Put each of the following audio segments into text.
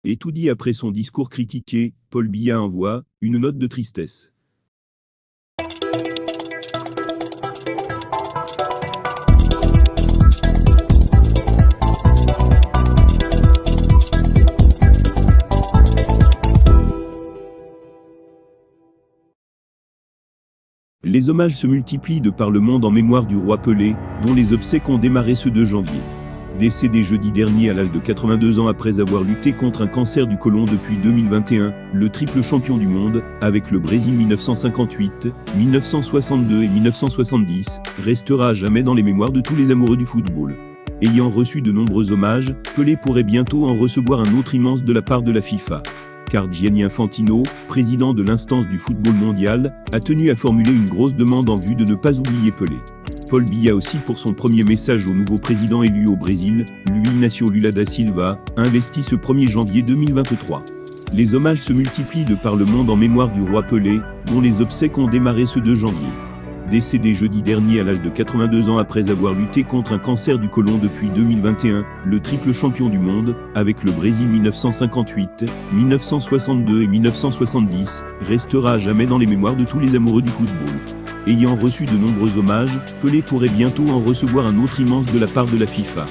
Et tout dit après son discours critiqué, Paul Biya envoie une note de tristesse. Les hommages se multiplient de par le monde en mémoire du roi Pelé, dont les obsèques ont démarré ce 2 janvier. Décédé jeudi dernier à l'âge de 82 ans après avoir lutté contre un cancer du côlon depuis 2021, le triple champion du monde, avec le Brésil 1958, 1962 et 1970, restera à jamais dans les mémoires de tous les amoureux du football. Ayant reçu de nombreux hommages, Pelé pourrait bientôt en recevoir un autre immense de la part de la FIFA. Car Gianni Infantino, président de l'instance du football mondial, a tenu à formuler une grosse demande en vue de ne pas oublier Pelé. Paul Biya aussi pour son premier message au nouveau président élu au Brésil, Luiz Inácio Lula da Silva, investi ce 1er janvier 2023. Les hommages se multiplient de par le monde en mémoire du roi Pelé, dont les obsèques ont démarré ce 2 janvier. Décédé jeudi dernier à l'âge de 82 ans après avoir lutté contre un cancer du côlon depuis 2021, le triple champion du monde, avec le Brésil 1958, 1962 et 1970, restera à jamais dans les mémoires de tous les amoureux du football. Ayant reçu de nombreux hommages, Pelé pourrait bientôt en recevoir un autre immense de la part de la FIFA.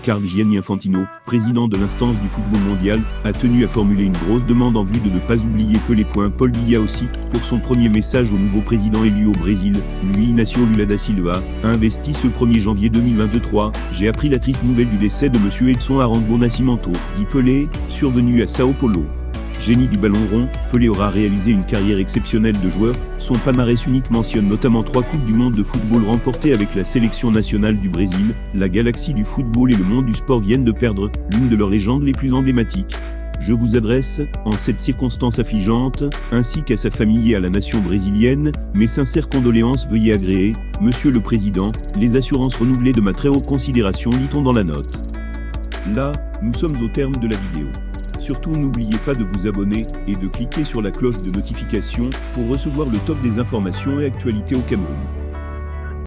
Car Gianni Infantino, président de l'instance du football mondial, a tenu à formuler une grosse demande en vue de ne pas oublier Pelé. Paul Biya aussi, pour son premier message au nouveau président élu au Brésil, Luiz Inácio Lula da Silva, investi ce 1er janvier 2023, j'ai appris la triste nouvelle du décès de M. Edson Arantes Nascimento, dit Pelé, survenu à Sao Paulo. Génie du ballon rond, Pelé aura réalisé une carrière exceptionnelle de joueur. Son palmarès unique mentionne notamment 3 Coupes du Monde de football remportées avec la sélection nationale du Brésil. La galaxie du football et le monde du sport viennent de perdre l'une de leurs légendes les plus emblématiques. Je vous adresse, en cette circonstance affligeante, ainsi qu'à sa famille et à la nation brésilienne, mes sincères condoléances. Veuillez agréer, Monsieur le Président, les assurances renouvelées de ma très haute considération, lit-on dans la note. Là, nous sommes au terme de la vidéo. Surtout n'oubliez pas de vous abonner et de cliquer sur la cloche de notification pour recevoir le top des informations et actualités au Cameroun.